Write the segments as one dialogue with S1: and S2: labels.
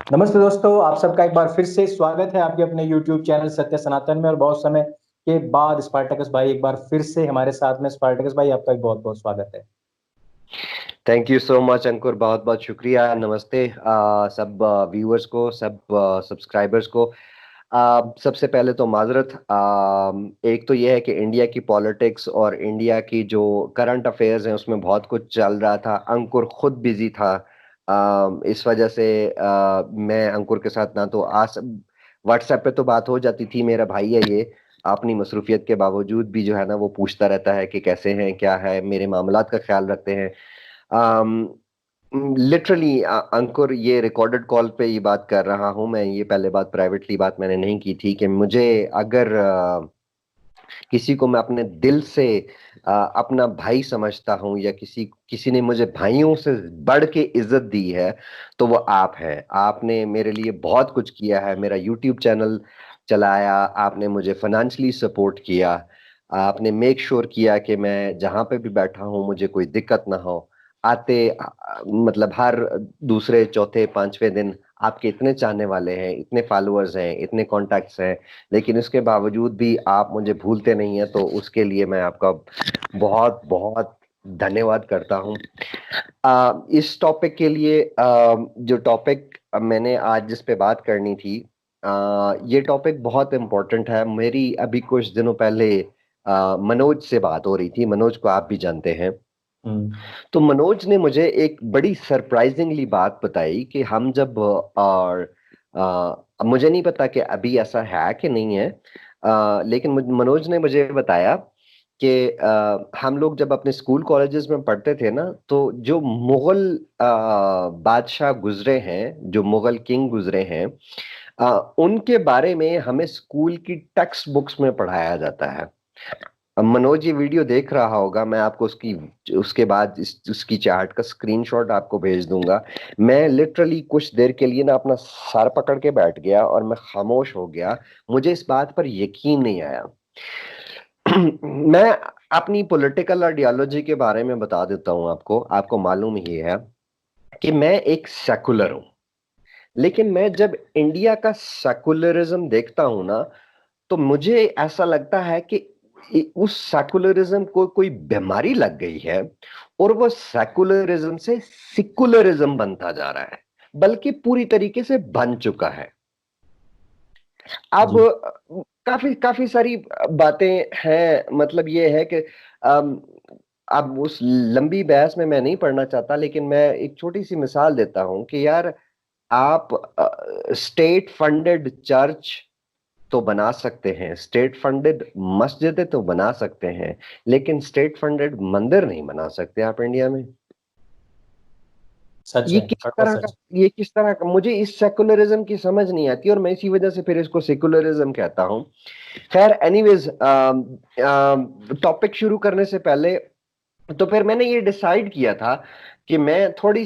S1: नमस्ते दोस्तों, आप सबका एक बार फिर से स्वागत है आपके अपने YouTube चैनल सत्य सनातन में। और बहुत समय के बाद स्पार्टकस भाई एक बार फिर से हमारे साथ में। स्पार्टकस भाई, आपका भी बहुत बहुत स्वागत है।
S2: थैंक यू सो मच अंकुर, बहुत बहुत शुक्रिया। नमस्ते सब व्यूअर्स को, सब सब्सक्राइबर्स को। सबसे पहले तो माजरत, एक तो ये है कि इंडिया की पॉलिटिक्स और इंडिया की जो करंट अफेयर्स हैं उसमें बहुत कुछ चल रहा था। अंकुर खुद बिजी था। इस वजह से मैं अंकुर के साथ ना तो आज व्हाट्सएप पे तो बात हो जाती थी, मेरा भाई है ये। अपनी मसरूफियत के बावजूद भी जो है ना वो पूछता रहता है कि कैसे हैं, क्या है, मेरे मामलात का ख्याल रखते हैं। लिटरली अंकुर, ये रिकॉर्डेड कॉल पे ये बात कर रहा हूं मैं। ये पहले बात प्राइवेटली बात मैंने नहीं की थी कि मुझे अगर किसी को मैं अपने दिल से अपना भाई समझता हूं या किसी किसी ने मुझे भाइयों से बढ़ के इज्जत दी है तो वो आप हैं। आपने मेरे लिए बहुत कुछ किया है, मेरा यूट्यूब चैनल चलाया, आपने मुझे फाइनेंशियली सपोर्ट किया, आपने मेक श्योर किया कि मैं जहां पे भी बैठा हूं मुझे कोई दिक्कत ना हो। मतलब हर दूसरे चौथे पांचवें दिन आपके इतने चाहने वाले हैं, इतने फॉलोअर्स हैं, इतने कॉन्टैक्ट्स हैं, लेकिन उसके बावजूद भी आप मुझे भूलते नहीं है, तो उसके लिए मैं आपका बहुत बहुत धन्यवाद करता हूं। इस टॉपिक के लिए जो टॉपिक मैंने आज जिस पे बात करनी थी, ये टॉपिक बहुत इम्पोर्टेंट है। मेरी अभी कुछ दिनों पहले मनोज से बात हो रही थी। मनोज को आप भी जानते हैं।
S1: हम्म।
S2: तो मनोज ने मुझे एक बड़ी सरप्राइजिंगली बात बताई कि हम जब और मुझे नहीं पता कि अभी ऐसा है कि नहीं है, लेकिन मनोज ने मुझे बताया कि हम लोग जब अपने स्कूल कॉलेजेस में पढ़ते थे ना, तो जो मुगल बादशाह गुजरे हैं, जो मुगल किंग गुजरे हैं, उनके बारे में हमें स्कूल की टेक्स्ट बुक्स में पढ़ाया जाता है। अब मनोज ये वीडियो देख रहा होगा, मैं आपको उसकी उसके बाद उसकी चार्ट का स्क्रीनशॉट आपको भेज दूंगा। मैं लिटरली कुछ देर के लिए ना अपना सर पकड़ के बैठ गया और मैं खामोश हो गया। मुझे इस बात पर यकीन नहीं आया। मैं अपनी पॉलिटिकल आइडियोलॉजी के बारे में बता देता हूं आपको। आपको मालूम ही है कि मैं एक सेकुलर हूं, लेकिन मैं जब इंडिया का सेकुलरिज्म देखता हूं ना, तो मुझे ऐसा लगता है कि उस सेकुलरिज्म को कोई बीमारी लग गई है और वो सेकुलरिज्म से सिकुलरिज्म बनता जा रहा है, बल्कि पूरी तरीके से बन चुका है। अब
S1: जी।
S2: काफी काफी सारी बातें हैं। मतलब ये है कि अम, अब उस लंबी बहस में मैं नहीं पढ़ना चाहता, लेकिन मैं एक छोटी सी मिसाल देता हूं कि यार, आप स्टेट फंडेड चर्च तो बना सकते हैं, स्टेट फंडेड मस्जिदें तो बना सकते हैं, लेकिन स्टेट फंडेड मंदिर नहीं बना सकते आप इंडिया में।
S1: सच
S2: ये
S1: है,
S2: किस
S1: कड़वा
S2: तरह का
S1: सच।
S2: ये किस तरह का मुझे इस सेकुलरिज्म की समझ नहीं आती, और मैं इसी वजह से फिर इसको सेकुलरिज्म कहता हूं। खैर, एनीवेज, टॉपिक शुरू करने से पहले तो फिर मैंने ये डिसाइड किया था कि मैं थोड़ी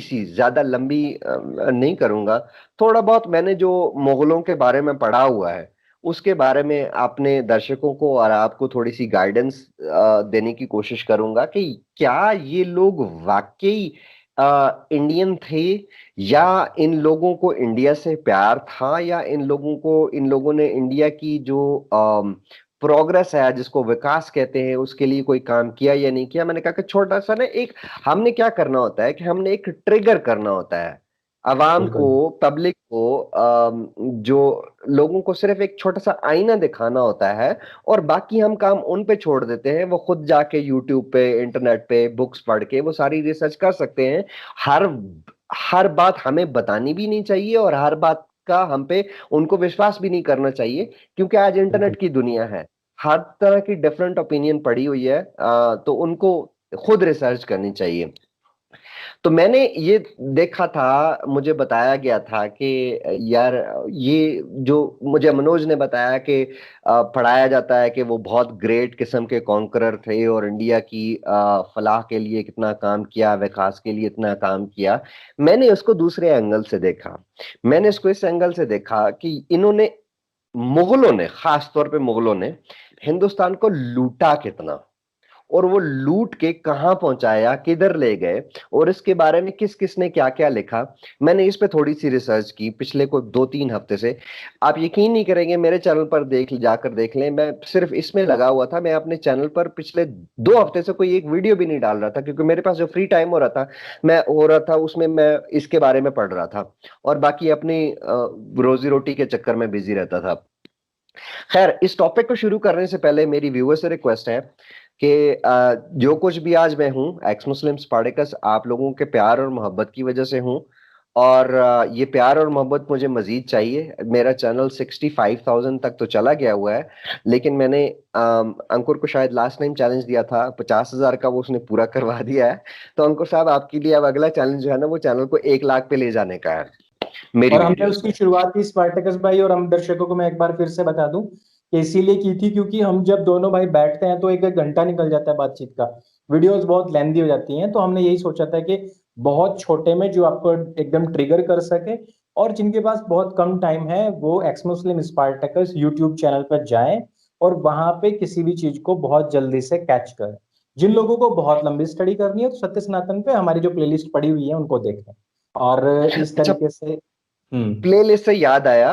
S2: सी ज्यादा लंबी नहीं करूंगा। थोड़ा बहुत मैंने जो मुगलों के बारे में पढ़ा हुआ है उसके बारे में अपने दर्शकों को और आपको थोड़ी सी गाइडेंस देने की कोशिश करूंगा कि क्या ये लोग वाकई इंडियन थे, या इन लोगों को इंडिया से प्यार था, या इन लोगों ने इंडिया की जो प्रोग्रेस है, जिसको विकास कहते हैं, उसके लिए कोई काम किया या नहीं किया। मैंने कहा कि छोटा सा ना एक हमने क्या करना होता है कि हमने एक ट्रिगर करना होता है अवाम को,
S1: बिल्कुल।
S2: पब्लिक को, जो लोगों को सिर्फ एक छोटा सा आईना दिखाना होता है, और बाकी हम काम उन पे छोड़ देते हैं। वो खुद जाके यूट्यूब पे, इंटरनेट पे बुक्स पढ़ के वो सारी रिसर्च कर सकते हैं। हर हर बात हमें बतानी भी नहीं चाहिए, और हर बात का हम पे उनको विश्वास भी नहीं करना चाहिए, क्योंकि आज
S1: बिल्कुल।
S2: इंटरनेट की दुनिया है। हर तरह की डिफरेंट ओपिनियन पड़ी हुई है, तो उनको खुद रिसर्च करनी चाहिए। तो मैंने ये देखा था, मुझे बताया गया था कि यार, ये जो मुझे मनोज ने बताया कि पढ़ाया जाता है कि वो बहुत ग्रेट किस्म के कॉन्करर थे और इंडिया की फलाह के लिए कितना काम किया, विकास के लिए इतना काम किया। मैंने उसको दूसरे एंगल से देखा। मैंने इसको इस एंगल से देखा कि इन्होंने, मुगलों ने, खास तौर पे मुगलों ने हिंदुस्तान को लूटा कितना, और वो लूट के कहाँ पहुंचाया, किधर ले गए, और इसके बारे में किस किस ने क्या क्या लिखा। मैंने इस पे थोड़ी सी रिसर्च की पिछले कोई 2-3 हफ्ते से। आप यकीन नहीं करेंगे, मेरे चैनल पर जाकर देख लें, मैं सिर्फ इसमें लगा हुआ था। मैं अपने चैनल पर पिछले 2 हफ्ते से कोई एक वीडियो भी नहीं डाल रहा था, क्योंकि मेरे पास जो फ्री टाइम हो रहा था उसमें मैं इसके बारे में पढ़ रहा था, और बाकी अपनी रोजी रोटी के चक्कर में बिजी रहता था। खैर, इस टॉपिक को शुरू करने से पहले मेरी व्यूअर से रिक्वेस्ट है कि जो कुछ भी आज मैं हूं, एक्स मुस्लिम स्पार्टैकस, आप लोगों के प्यार और मोहब्बत की वजह से हूं। और ये प्यार और मोहब्बत मुझे मजीद चाहिए। मेरा चैनल 65,000 तक तो चला गया हुआ है, लेकिन मैंने अंकुर को शायद लास्ट टाइम चैलेंज दिया था 50,000 का, वो उसने पूरा करवा दिया है। तो अंकुर साहब, आपके लिए अब अगला चैलेंज जो है ना, वो चैनल को 1 लाख पे ले जाने का है, मेरी
S1: और हमने
S2: वीडियोस
S1: उसकी
S2: में।
S1: शुरुआत की स्पार्टकस भाई, और हम दर्शकों को मैं एक बार फिर से बता दूं कि इसीलिए की थी क्योंकि हम जब दोनों भाई बैठते हैं तो एक एक घंटा निकल जाता है बातचीत का, वीडियोस बहुत लेंदी हो जाती हैं। तो हमने यही सोचा था कि बहुत छोटे में जो आपको एकदम ट्रिगर कर सके, और जिनके पास बहुत कम टाइम है वो एक्स मुस्लिम स्पार्टकस यूट्यूब चैनल पर जाएं और वहां पे किसी भी चीज को बहुत जल्दी से कैच करें। जिन लोगों को बहुत लंबी स्टडी करनी है तो सत्य सनातन पे हमारी जो प्लेलिस्ट पड़ी हुई है उनको देखें। और इस
S2: अच्छा,
S1: तरीके से। हम्म।
S2: प्लेलिस्ट से याद आया,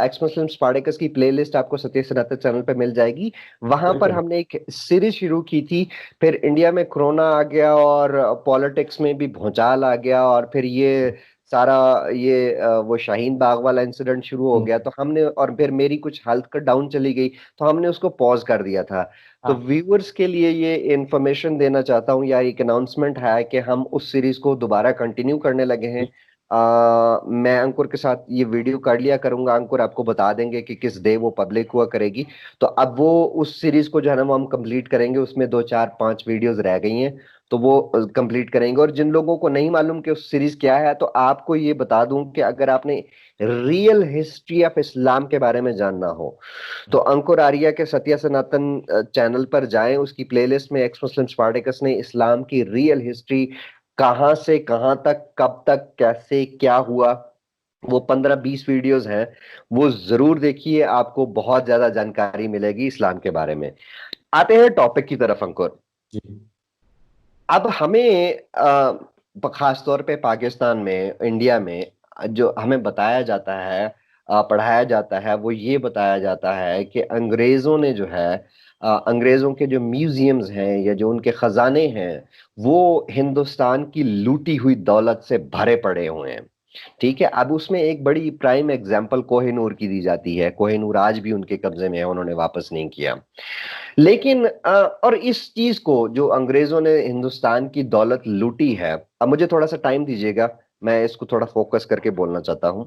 S2: एक्स मुस्लिम स्पार्टैकस की प्लेलिस्ट आपको सत्य सनातन चैनल पे मिल जाएगी। वहां पर
S1: बिल्कुल।
S2: हमने एक सीरीज शुरू की थी, फिर इंडिया में कोरोना आ गया और पॉलिटिक्स में भी भूचाल आ गया, और फिर ये सारा वो शाहीन बाग वाला इंसिडेंट शुरू हो
S1: हम्म।
S2: गया, तो हमने, और फिर मेरी कुछ हेल्थ का डाउन चली गई, तो हमने उसको पॉज कर दिया था। तो
S1: हाँ।
S2: व्यूअर्स के लिए ये इंफॉर्मेशन देना चाहता हूँ, या एक अनाउंसमेंट है कि हम उस सीरीज को दोबारा कंटिन्यू करने लगे हैं। मैं अंकुर के साथ ये वीडियो कर लिया करूंगा, अंकुर आपको बता देंगे कि किस डे वो पब्लिक हुआ करेगी। तो अब वो उस सीरीज को जो है ना, वो हम कंप्लीट करेंगे। उसमें 2 4 5 वीडियोस रह गई हैं, तो वो कंप्लीट करेंगे। और जिन लोगों को नहीं मालूम कि उस सीरीज क्या है, तो आपको ये बता दूं कि अगर आपने रियल हिस्ट्री ऑफ इस्लाम के बारे में जानना हो, तो अंकुर आर्या के सत्य सनातन चैनल पर जाएं। उसकी प्लेलिस्ट में एक्स मुस्लिम स्पार्टैकस ने इस्लाम की रियल हिस्ट्री, कहां से कहां तक, कब तक, कैसे क्या हुआ, वो 15-20 वीडियोस हैं, वो जरूर देखिए। आपको बहुत ज्यादा जानकारी मिलेगी इस्लाम के बारे में। आते हैं टॉपिक की तरफ अंकुर।
S1: जी।
S2: अब हमें खास तौर पे पाकिस्तान में, इंडिया में, जो हमें बताया जाता है, पढ़ाया जाता है, वो ये बताया जाता है कि अंग्रेजों ने जो है, अंग्रेजों के जो म्यूजियम्स हैं या जो उनके खजाने हैं, वो हिंदुस्तान की लूटी हुई दौलत से भरे पड़े हुए हैं। ठीक है, अब उसमें एक बड़ी प्राइम एग्जांपल कोहिनूर की दी जाती है। कोहिनूर आज भी उनके कब्जे में है, उन्होंने वापस नहीं किया। लेकिन और इस चीज को, जो अंग्रेजों ने हिंदुस्तान की दौलत लूटी है, अब मुझे थोड़ा सा टाइम दीजिएगा, मैं इसको थोड़ा फोकस करके बोलना चाहता हूं।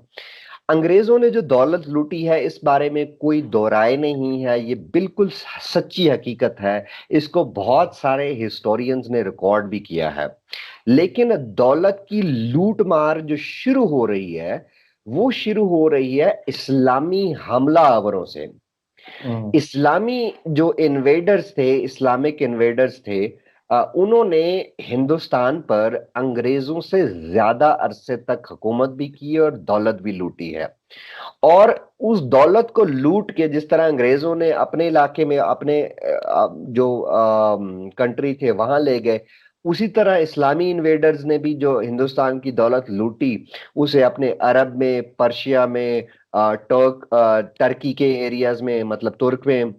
S2: अंग्रेजों ने जो दौलत लूटी है, इस बारे में कोई दो राय नहीं है, ये बिल्कुल सच्ची हकीकत है। इसको बहुत सारे हिस्टोरियंस ने रिकॉर्ड भी किया है। लेकिन दौलत की लूट मार जो शुरू हो रही है, वो शुरू हो रही है इस्लामी हमलावरों से।
S1: हम्म।
S2: इस्लामी जो इन्वेडर्स थे, इस्लामिक इन्वेडर्स थे, उन्होंने हिंदुस्तान पर अंग्रेजों से ज्यादा अरसे तक हुकूमत भी की और दौलत भी लूटी है। और उस दौलत को लूट के, जिस तरह अंग्रेजों ने अपने इलाके में अपने जो कंट्री थे वहां ले गए, उसी तरह इस्लामी इन्वेडर्स ने भी जो हिंदुस्तान की दौलत लूटी, उसे अपने अरब में, पर्शिया में, टर्की के एरियाज में, मतलब तुर्क में,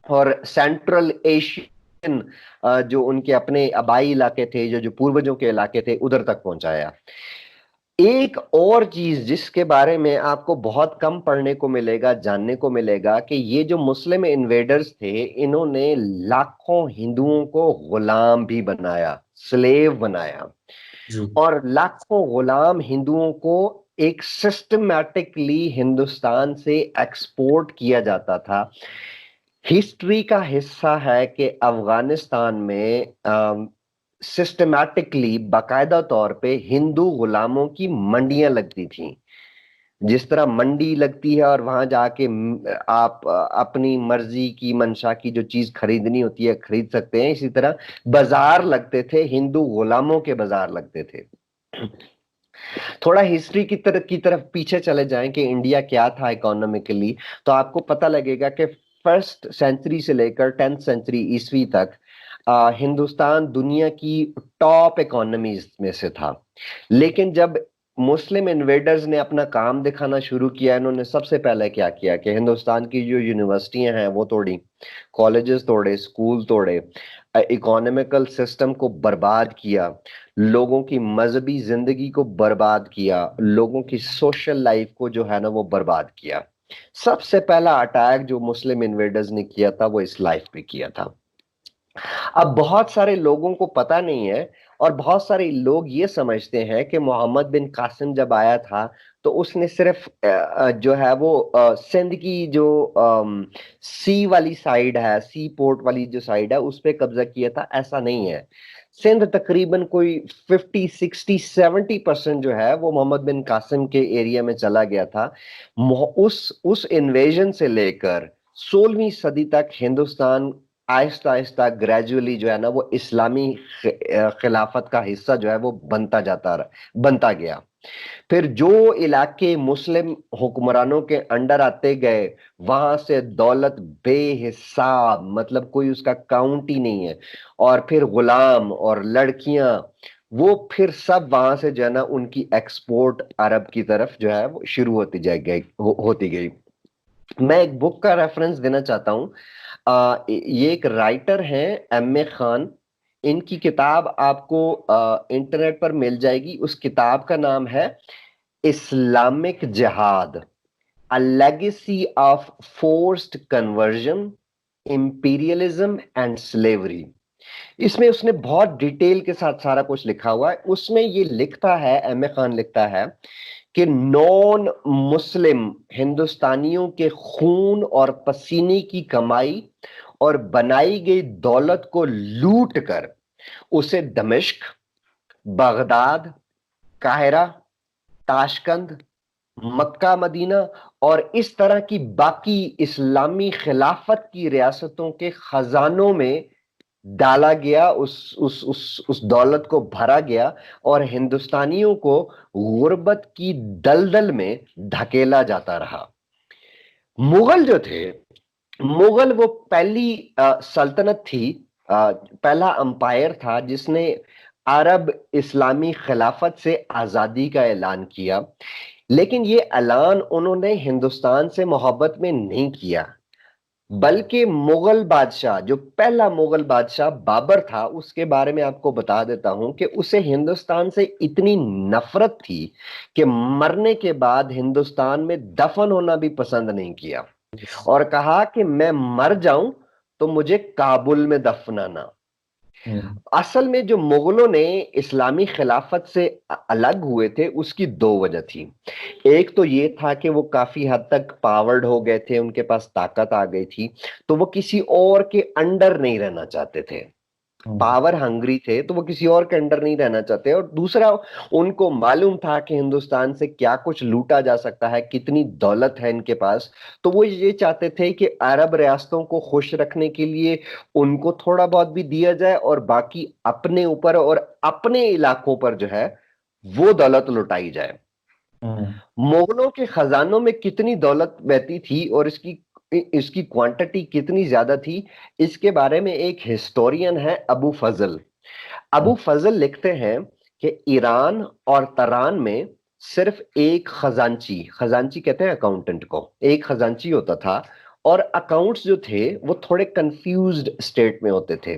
S2: और सेंट्रल एशियन जो उनके अपने आबाई इलाके थे, जो जो पूर्वजों के इलाके थे, उधर तक पहुंचाया। एक और चीज जिसके बारे में आपको बहुत कम पढ़ने को मिलेगा, जानने को मिलेगा, कि ये जो मुस्लिम इन्वेडर्स थे, इन्होंने लाखों हिंदुओं को गुलाम भी बनाया, स्लेव बनाया।
S1: जी।
S2: और लाखों गुलाम हिंदुओं को एक सिस्टमैटिकली हिंदुस्तान से एक्सपोर्ट किया जाता था। हिस्ट्री का हिस्सा है कि अफगानिस्तान में सिस्टमैटिकली, बाकायदा तौर पे हिंदू गुलामों की मंडियां लगती थी। जिस तरह मंडी लगती है और वहां जाके आप अपनी मर्जी की, मंशा की जो चीज खरीदनी होती है खरीद सकते हैं, इसी तरह बाजार लगते थे, हिंदू गुलामों के बाजार लगते थे। थोड़ा हिस्ट्री की तरफ पीछे चले जाएं कि इंडिया क्या था इकोनॉमिकली, तो आपको पता लगेगा कि फर्स्ट सेंचुरी से लेकर 10th सेंचुरी ईस्वी तक हिंदुस्तान दुनिया की टॉप इकोनॉमीज में से था। लेकिन जब मुस्लिम इन्वेडर्स ने अपना काम दिखाना शुरू किया, इन्होंने सबसे पहले क्या किया कि हिंदुस्तान की जो यूनिवर्सिटियां हैं वो तोड़ी, कॉलेजेस तोड़े, स्कूल तोड़े, इकोनॉमिकल सिस्टम को बर्बाद किया, लोगों की मजहबी जिंदगी को बर्बाद किया, लोगों की सोशल लाइफ को जो है ना वो बर्बाद किया। सबसे पहला अटैक जो मुस्लिम इन्वेडर्स ने किया था वो इस लाइफ पे किया था। अब बहुत सारे लोगों को पता नहीं है और बहुत सारे लोग ये समझते हैं कि मोहम्मद बिन कासिम जब आया था तो उसने सिर्फ जो है वो सिंध की जो सी वाली साइड है, सी पोर्ट वाली जो साइड है उस पे कब्जा किया था। ऐसा नहीं है। सिंध तकरीबन कोई 50, 60, 70% जो है वो मोहम्मद बिन कासिम के एरिया में चला गया था। उस इन्वेजन से लेकर 16वीं सदी तक हिंदुस्तान आहिस्ता आहिस्ता ग्रेजुअली जो है ना वो इस्लामी खिलाफत का हिस्सा जो है वो बनता गया। फिर जो इलाके मुस्लिम हुक्मरानों के अंडर आते गए वहां से दौलत बेहिसाब, मतलब कोई उसका काउंट ही नहीं है। और फिर गुलाम और लड़कियां, वो फिर सब वहां से जो है ना उनकी एक्सपोर्ट अरब की तरफ जो है वो शुरू होती गई। मैं एक बुक का रेफरेंस देना चाहता हूँ। ये एक राइटर हैं एम ए खान। इनकी किताब आपको इंटरनेट पर मिल जाएगी। उस किताब का नाम है इस्लामिक जिहाद, a legacy of forced conversion, imperialism and slavery. इसमें उसने बहुत डिटेल के साथ सारा कुछ लिखा हुआ है। उसमें ये लिखता है, एम ए खान लिखता है कि नॉन मुस्लिम हिंदुस्तानियों के खून और पसीने की कमाई और बनाई गई दौलत को लूट कर उसे दमिश्क, बगदाद, काहिरा, ताशकंद, मक्का मदीना और इस तरह की बाकी इस्लामी खिलाफत की रियासतों के खजानों में डाला गया। उस दौलत को भरा गया और हिंदुस्तानियों को गुर्बत की दलदल में धकेला जाता रहा। मुगल जो थे, मुगल वो पहली सल्तनत थी, पहला अंपायर था जिसने अरब इस्लामी खिलाफत से आजादी का ऐलान किया। लेकिन ये ऐलान उन्होंने हिंदुस्तान से मोहब्बत में नहीं किया, बल्कि मुगल बादशाह, जो पहला मुगल बादशाह बाबर था, उसके बारे में आपको बता देता हूं कि उसे हिंदुस्तान से इतनी नफरत थी कि मरने के बाद हिंदुस्तान में दफन होना भी पसंद नहीं किया और कहा कि मैं मर जाऊं तो मुझे काबुल में दफनाना। असल में जो मुगलों ने इस्लामी खिलाफत से अलग हुए थे उसकी दो वजह थी। एक तो ये था कि वो काफी हद तक पावर्ड हो गए थे, उनके पास ताकत आ गई थी, तो वो किसी और के अंडर नहीं रहना चाहते थे। पावर हंग्री थे तो वो किसी और के अंडर नहीं रहना चाहते। और दूसरा, उनको मालूम था कि हिंदुस्तान से क्या कुछ लूटा जा सकता है, कितनी दौलत है इनके पास। तो वो ये चाहते थे कि अरब रियासतों को खुश रखने के लिए उनको थोड़ा बहुत भी दिया जाए और बाकी अपने ऊपर और अपने इलाकों पर जो है वो दौलत लुटाई जाए। मुगलों के खजानों में कितनी दौलत बहती थी और इसकी इसकी क्वांटिटी कितनी ज्यादा थी, इसके बारे में एक हिस्टोरियन है अबू फजल। अबू फजल लिखते हैं कि ईरान और तरान में सिर्फ एक खजांची, खजांची कहते हैं अकाउंटेंट को, एक खजांची होता था। और अकाउंट्स जो थे वो थोड़े कंफ्यूज्ड स्टेट में होते थे।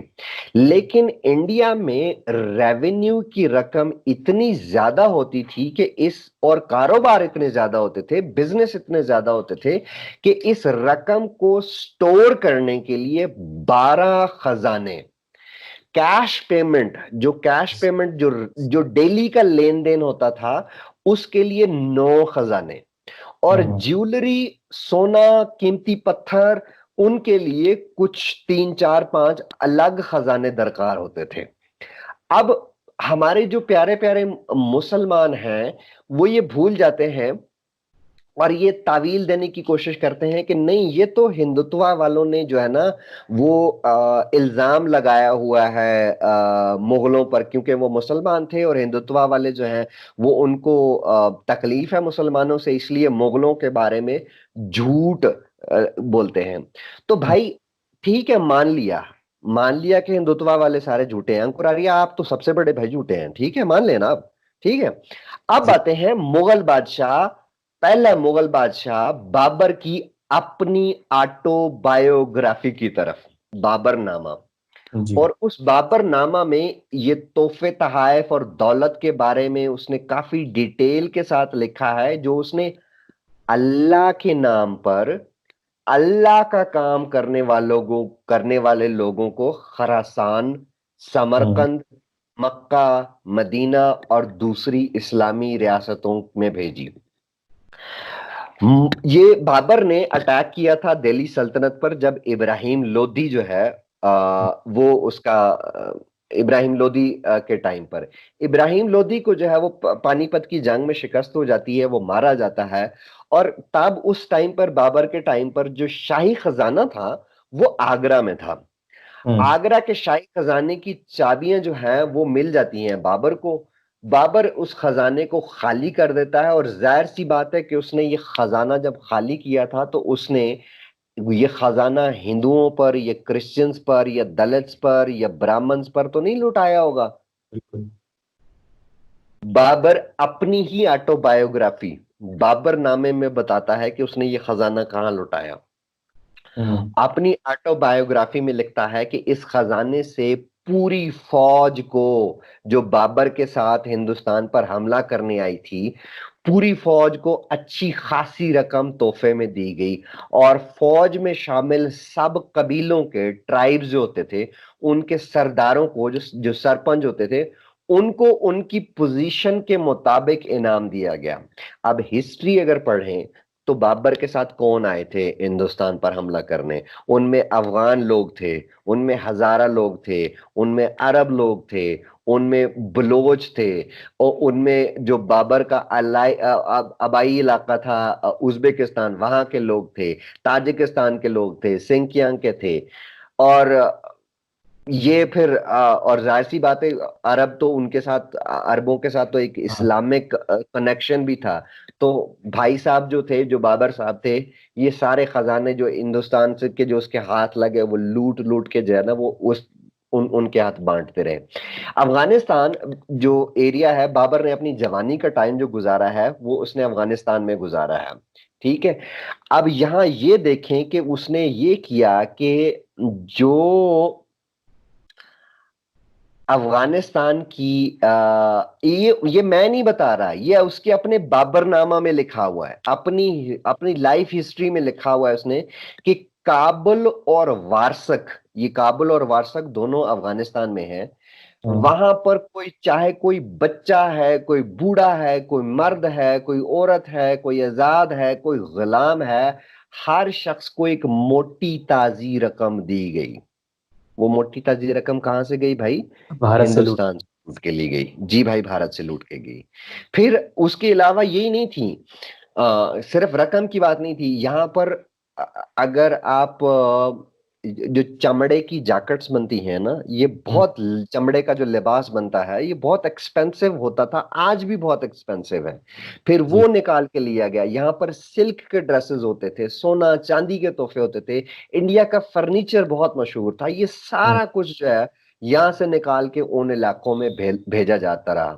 S2: लेकिन इंडिया में रेवेन्यू की रकम इतनी ज्यादा होती थी कि और कारोबार इतने ज्यादा होते थे, बिजनेस इतने ज्यादा होते थे कि इस रकम को स्टोर करने के लिए 12 खजाने, कैश पेमेंट जो डेली का लेन देन होता था उसके लिए 9 खजाने, और ज्वेलरी, सोना, कीमती पत्थर, उनके लिए कुछ 3, 4, 5 अलग खजाने दरकार होते थे। अब हमारे जो प्यारे प्यारे मुसलमान हैं वो ये भूल जाते हैं और ये तावील देने की कोशिश करते हैं कि नहीं, ये तो हिंदुत्व वालों ने जो है ना वो इल्जाम लगाया हुआ है मुगलों पर, क्योंकि वो मुसलमान थे और हिंदुत्व वाले जो हैं वो उनको तकलीफ है मुसलमानों से, इसलिए मुगलों के बारे में झूठ बोलते हैं। तो भाई ठीक है, मान लिया कि हिंदुत्व वाले सारे झूठे हैं, अंकुर आर्य आप तो सबसे बड़े भाई झूठे हैं, ठीक है, मान लेना आप, ठीक है। अब
S1: जी।
S2: आते हैं मुगल बादशाह, पहला मुगल बादशाह बाबर की अपनी ऑटोबायोग्राफी की तरफ, बाबरनामा।
S1: जी।
S2: और उस बाबरनामा में ये तोहफे तहाइफ और दौलत के बारे में उसने काफी डिटेल के साथ लिखा है, जो उसने अल्लाह के नाम पर अल्लाह का काम करने वाले लोगों को खरासान,
S1: हम्म।
S2: समरकंद, मक्का, मदीना और दूसरी इस्लामी रियासतों में भेजी। ये बाबर ने अटैक किया था दिल्ली सल्तनत पर, जब इब्राहिम लोदी जो है वो उसका इब्राहिम लोदी के टाइम पर, इब्राहिम लोदी को जो है वो पानीपत की जंग में शिकस्त हो जाती है, वो मारा जाता है। और तब उस टाइम पर, बाबर के टाइम पर, जो शाही खजाना था वो आगरा में था।
S1: हम्म।
S2: आगरा के शाही खजाने की चाबियां जो हैं वो मिल जाती हैं बाबर को। बाबर उस खजाने को खाली कर देता है, और जाहिर सी बात है कि उसने ये खजाना जब खाली किया था तो उसने ये खजाना हिंदुओं पर या क्रिश्चियंस पर या दलित्स पर या ब्राह्मण्स पर तो नहीं लुटाया होगा।
S1: बिल्कुल।
S2: बाबर अपनी ही ऑटोबायोग्राफी बाबर नामे में बताता है कि उसने ये खजाना कहां लुटाया।
S1: हम्म।
S2: अपनी ऑटोबायोग्राफी में लिखता है कि इस खजाने से पूरी फौज को, जो बाबर के साथ हिंदुस्तान पर हमला करने आई थी, पूरी फौज को अच्छी खासी रकम तोहफे में दी गई। और फौज में शामिल सब कबीलों के ट्राइब्स जो होते थे, उनके सरदारों को, जो जो सरपंच होते थे, उनको उनकी पोजीशन के मुताबिक इनाम दिया गया। अब हिस्ट्री अगर पढ़ें तो बाबर के साथ कौन आए थे हिंदुस्तान पर हमला करने? उनमें अफगान लोग थे, उनमें हजारा लोग थे, उनमें अरब लोग थे, उनमें बलोच थे, और उनमें जो बाबर का अबाई इलाका था, उज्बेकिस्तान, वहां के लोग थे, ताजिकिस्तान के लोग थे, सिंकियांग के थे। और ये फिर और जाहिर सी बात है, अरब तो उनके साथ, अरबों के साथ तो एक
S1: हाँ।
S2: इस्लामिक कनेक्शन भी था। तो भाई साहब जो थे, जो बाबर साहब थे, ये सारे खजाने जो हिंदुस्तान से के जो उसके हाथ लगे, वो लूट लूट के जो है ना, वो उनके हाथ बांटते रहे। अफगानिस्तान जो एरिया है, बाबर ने अपनी जवानी का टाइम जो गुजारा है वो उसने अफगानिस्तान में गुजारा है, ठीक है। अब यहां ये देखें कि उसने ये किया कि जो अफगानिस्तान की ये मैं नहीं बता रहा, ये उसके अपने बाबरनामा में लिखा हुआ है, अपनी अपनी लाइफ हिस्ट्री में लिखा हुआ है उसने, कि काबुल और वारसक, ये काबुल और वारसक दोनों अफगानिस्तान में है।
S1: हम्म।
S2: वहां पर कोई, चाहे कोई बच्चा है, कोई बूढ़ा है, कोई मर्द है, कोई औरत है, कोई आजाद है, कोई गुलाम है, हर शख्स को एक मोटी ताजी रकम दी गई। वो मोटी ताजी रकम कहां से गई भाई?
S1: भारत से लूट।
S2: हिंदुस्तान से लूट के ली गई, जी भाई, भारत से लूट के गई। फिर उसके अलावा यही नहीं थी, सिर्फ रकम की बात नहीं थी यहां पर। अ- अगर आप जो चमड़े की जैकेट्स बनती हैं ना, ये
S1: हम्म।
S2: बहुत चमड़े का जो लिबास बनता है, ये बहुत एक्सपेंसिव होता था, आज भी बहुत एक्सपेंसिव है। फिर
S1: जी।
S2: वो निकाल के लिया गया। यहाँ पर सिल्क के ड्रेसेस होते थे, सोना चांदी के तोहफे होते थे, इंडिया का फर्नीचर बहुत मशहूर था। ये
S1: हम्म।
S2: सारा कुछ जो है यहां से निकाल के उन इलाकों में भेजा जाता रहा।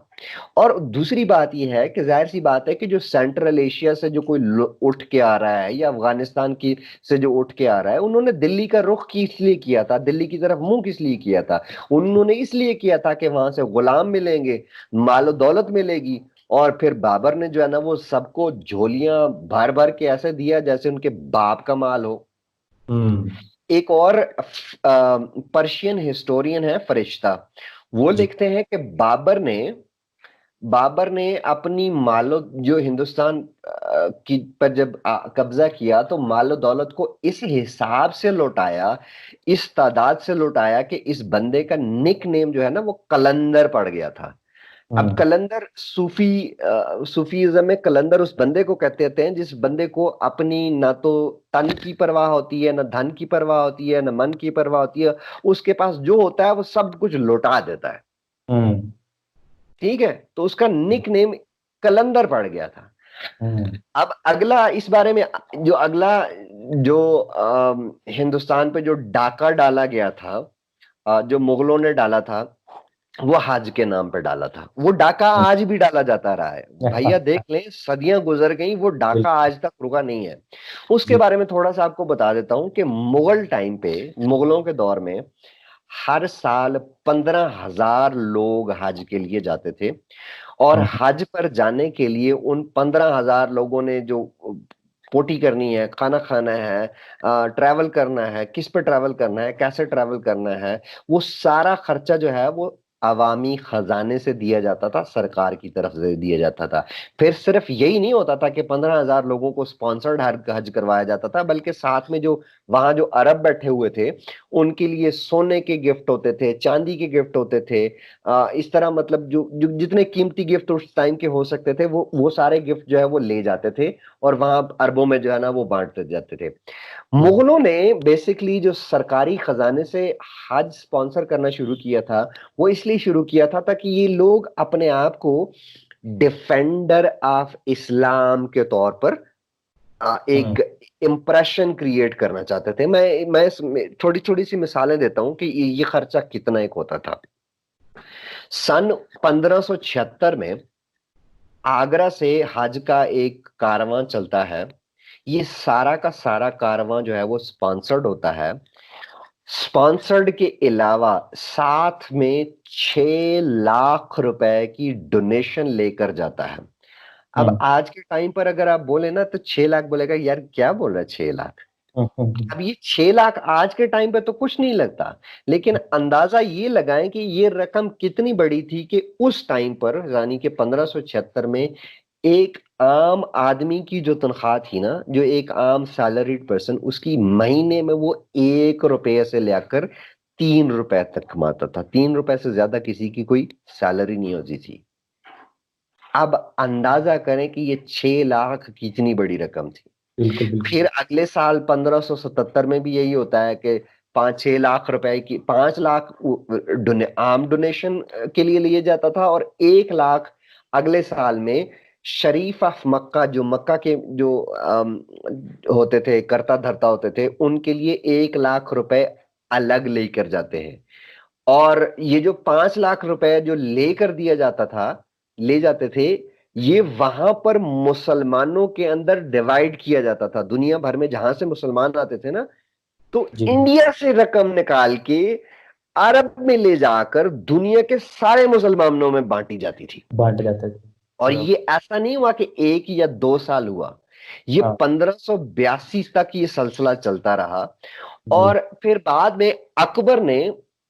S2: और दूसरी बात यह है कि जाहिर सी बात है कि जो सेंट्रल एशिया से जो कोई उठ के आ रहा है, या अफगानिस्तान की से जो उठ के आ रहा है, उन्होंने दिल्ली का रुख किस लिए किया था, दिल्ली की तरफ मुंह किस लिए किया था? उन्होंने इसलिए किया था कि वहां से गुलाम मिलेंगे, मालो दौलत मिलेगी। और फिर बाबर ने जो है ना, वो सबको झोलियां भर भर के ऐसे दिया जैसे उनके बाप का माल हो।
S1: हम्म।
S2: एक और पर्शियन हिस्टोरियन है फरिश्ता, वो
S1: जी।
S2: लिखते हैं कि बाबर ने अपनी मालो, जो हिंदुस्तान की पर जब कब्जा किया, तो मालो दौलत को इस हिसाब से लौटाया, इस तादाद से लौटाया कि इस बंदे का निक नेम जो है ना, वो कलंदर पड़ गया था। अब
S1: हम्म।
S2: कलंदर सूफीज्म में कलंदर उस बंदे को कहते हैं जिस बंदे को अपनी ना तो तन की परवाह होती है, ना धन की परवाह होती है, ना मन की परवाह होती है। उसके पास जो होता है वो सब कुछ लौटा देता है,
S1: हम्म।
S2: ठीक है। तो उसका निक नेम कलंदर पड़ गया था।
S1: हम्म।
S2: अब अगला इस बारे में, जो अगला जो हिंदुस्तान पे जो डाका डाला गया था, जो मुगलों ने डाला था, वो हज के नाम पे डाला था। वो डाका आज भी डाला जाता रहा है भैया, देख लें, सदियां गुजर गई, वो डाका
S1: बिल्कुल।
S2: आज तक रुका नहीं है। उसके
S1: जी।
S2: बारे में थोड़ा सा आपको बता देता हूं कि मुगल टाइम पे, मुगलों के दौर में हर साल 15,000 लोग हज के लिए जाते थे। और
S1: हम्म।
S2: हज पर जाने के लिए उन 15,000 लोगों ने जो पोटी करनी है, खाना खाना है, ट्रैवल करना है, किस पे ट्रैवल करना है, कैसे ट्रैवल करना है, वो सारा खर्चा जो है वो अवामी खजाने से दिया जाता था, सरकार की तरफ से दिया जाता था। फिर सिर्फ यही नहीं होता था कि 15,000 लोगों को स्पॉन्सर्ड हज करवाया जाता था, बल्कि साथ में जो वहां जो अरब बैठे हुए थे, उनके लिए सोने के गिफ्ट होते थे, चांदी के गिफ्ट होते थे। इस तरह मतलब जो जितने कीमती गिफ्ट उस टाइम के हो सकते थे, वो सारे गिफ्ट जो है वो ले जाते थे, और वहां अरबों में जो है ना वो बांटते जाते थे।
S1: हम्म।
S2: मुगलों ने बेसिकली जो सरकारी खजाने से हज स्पॉन्सर करना शुरू किया था, वो इसलिए शुरू किया था ताकि ये लोग अपने आप को डिफेंडर ऑफ इस्लाम के तौर पर
S1: हम्म।
S2: एक इम्प्रेशन क्रिएट करना चाहते थे। मैं थोड़ी थोड़ी सी मिसालें देता हूं कि ये खर्चा कितना एक होता था। सन 1576 में आगरा से हज का एक कारवां चलता है। ये सारा का सारा कारवां जो है वो स्पॉन्सर्ड होता है। स्पॉन्सर्ड के अलावा साथ में 6 लाख रुपए की डोनेशन लेकर जाता है। अब
S1: हम्म।
S2: आज के टाइम पर अगर आप बोले ना तो 6 लाख बोलेगा यार क्या बोल रहा है 6 लाख।
S1: हम्म।
S2: अब ये 6 लाख आज के टाइम पे तो कुछ नहीं लगता, लेकिन अंदाजा ये लगाएं कि ये रकम कितनी बड़ी थी कि उस टाइम पर यानी कि 1576 में एक आम आदमी की जो तनख्वाह थी ना, जो एक आम सैलरीड पर्सन, उसकी महीने में वो 1 रुपये से लेकर 3 रुपए तक कमाता था। 3 रुपए से ज्यादा किसी की कोई सैलरी नहीं होती थी। अब अंदाजा करें कि ये 6 लाख कितनी बड़ी रकम थी।
S1: बिल्कुल बिल्कुल।
S2: फिर अगले साल 1577 में भी यही होता है कि 5-6 लाख रुपए की 5 लाख आम डोनेशन के लिए लिए जाता था, और 1 लाख अगले साल में शरीफ ऑफ मक्का, जो मक्का के जो होते थे, कर्ता धर्ता होते थे, उनके लिए 1 लाख रुपए अलग लेकर जाते हैं। और ये जो 5 लाख रुपए जो लेकर दिया जाता था, ले जाते थे, ये वहां पर मुसलमानों के अंदर डिवाइड किया जाता था। दुनिया भर में जहां से मुसलमान आते थे ना, तो
S1: जी।
S2: इंडिया से रकम निकाल के अरब में ले जाकर दुनिया के सारे मुसलमानों में बांटी जाती थी।
S1: बांट जाता है।
S2: और
S1: बराबर।
S2: ये ऐसा नहीं हुआ कि 1 या 2 साल हुआ, ये
S1: हाँ।
S2: 1582 तक ये सिलसिला चलता रहा।
S1: जी।
S2: और फिर बाद में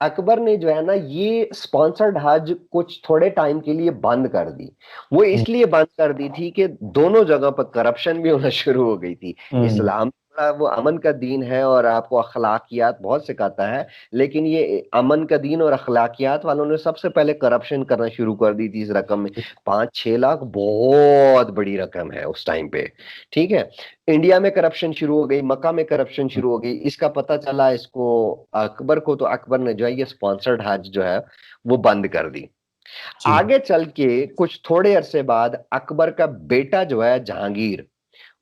S2: अकबर ने जो है ना ये स्पॉन्सर्ड हज कुछ थोड़े टाइम के लिए बंद कर दी। वो
S1: हम्म।
S2: इसलिए बंद कर दी थी कि दोनों जगह पर करप्शन भी होना शुरू हो गई थी।
S1: हम्म।
S2: इस्लाम बड़ा वो अमन का दीन है और आपको अखलाकियात बहुत सिखाता है, लेकिन ये अमन का दीन और अखलाकियात वालों ने सबसे पहले करप्शन करना शुरू कर दी थी इस रकम में। 5-6 लाख बहुत बड़ी रकम है उस टाइम पे। ठीक है, इंडिया में करप्शन शुरू हो गई, मक्का में करप्शन
S1: हम्म।
S2: शुरू हो गई। इसका पता चला इसको अकबर को, तो अकबर ने जो है ये स्पॉन्सर्ड हज जो है वो बंद कर दी।
S1: जी।
S2: आगे चल के कुछ थोड़े अरसे बाद अकबर का बेटा जो है जहांगीर,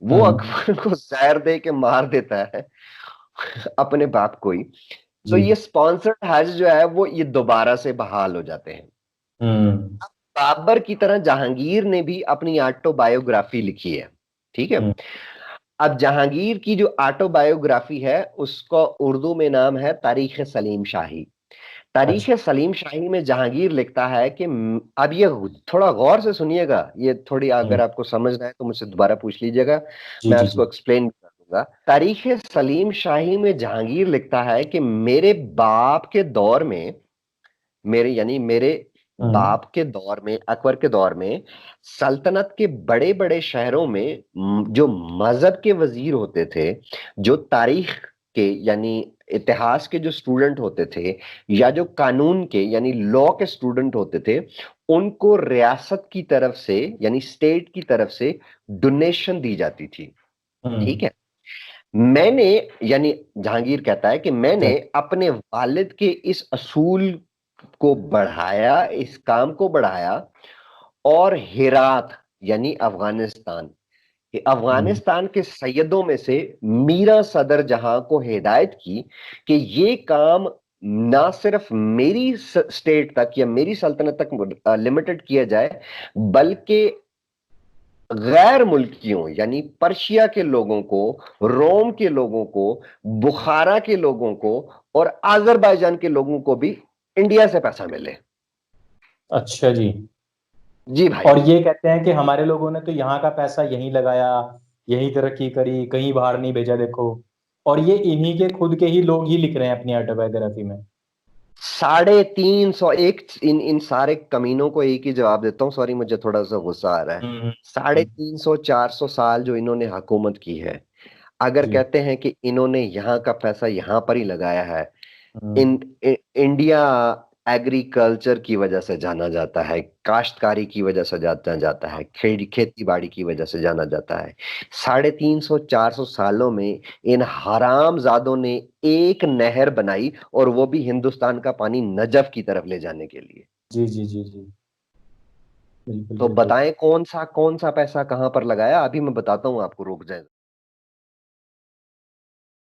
S2: वो
S1: हम्म।
S2: अकबर को जहर दे के मार देता है, अपने बाप को ही। तो
S1: जी।
S2: ये स्पॉन्सर्ड हज जो है वो ये दोबारा से बहाल हो जाते हैं।
S1: हम्म।
S2: बाबर की तरह जहांगीर ने भी अपनी ऑटोबायोग्राफी लिखी है। ठीक है,
S1: हम्म।
S2: अब जहांगीर की जो ऑटोबायोग्राफी है उसका उर्दू में नाम है तारीख सलीम शाही। तारीख
S1: अच्छा।
S2: सलीम शाही में जहांगीर लिखता है कि अब ये थोड़ा गौर से सुनिएगा, ये थोड़ी
S1: हम्म।
S2: अगर आपको समझना है तो मुझसे दोबारा पूछ लीजिएगा,
S1: जी
S2: मैं
S1: जी
S2: उसको
S1: जी।
S2: एक्सप्लेन भी कर दूंगा। तारीख सलीम शाही में जहांगीर लिखता है कि मेरे बाप के दौर में, मेरे
S1: हम्म।
S2: बाप के दौर में, अकबर के दौर में, सल्तनत के बड़े बड़े शहरों में जो मजहब के वजीर होते थे, जो तारीख के यानी इतिहास के जो स्टूडेंट होते थे, या जो कानून के यानी लॉ के स्टूडेंट होते थे, उनको रियासत की तरफ से यानी स्टेट की तरफ से डोनेशन दी जाती थी। ठीक
S1: हम्म।
S2: है, मैंने यानी जहांगीर कहता है कि मैंने
S1: अच्छा।
S2: अपने वालिद के इस असूल को बढ़ाया, इस काम को बढ़ाया, और हेरात यानी अफगानिस्तान, कि अफगानिस्तान के सैयदों में से मीरा सदर जहां को हिदायत की कि ये काम ना सिर्फ मेरी स्टेट तक या मेरी सल्तनत तक लिमिटेड किया जाए, बल्कि गैर मुल्कियों यानी पर्शिया के लोगों को, रोम के लोगों को, बुखारा के लोगों को और अजरबैजान के लोगों को भी इंडिया से पैसा मिले।
S1: अच्छा जी।
S2: जी भाई।
S1: और ये कहते हैं कि हमारे लोगों ने तो यहाँ का पैसा यहीं लगाया, यहीं तरक्की करी, कहीं बाहर नहीं भेजा देखो। और ये इन्हीं के खुद के ही लोग ही लिख रहे हैं अपनी ऑटोबायोग्राफी में।
S2: 350 एक इन इन सारे कमीनों को एक ही जवाब देता हूँ, सॉरी मुझे थोड़ा सा गुस्सा आ रहा है।
S1: हम्म।
S2: 350-400 साल जो इन्होंने हुकूमत की है, अगर
S1: जी।
S2: कहते हैं कि इन्होंने यहाँ का पैसा यहाँ पर ही लगाया है,
S1: हम्म।
S2: इंडिया एग्रीकल्चर की वजह से जाना जाता है, काश्तकारी की वजह से जाना जाता है, खेती बाड़ी की वजह से जाना जाता है। 350-400 सालों में इन हरामजादों ने एक नहर बनाई, और वो भी हिंदुस्तान का पानी नजफ की तरफ ले जाने के लिए।
S1: जी जी जी जी। बिल्कुल
S2: तो
S1: बिल्कुल।
S2: बताएं कौन सा पैसा कहां पर लगाया? अभी मैं बताता हूं आपको, रुक जाए।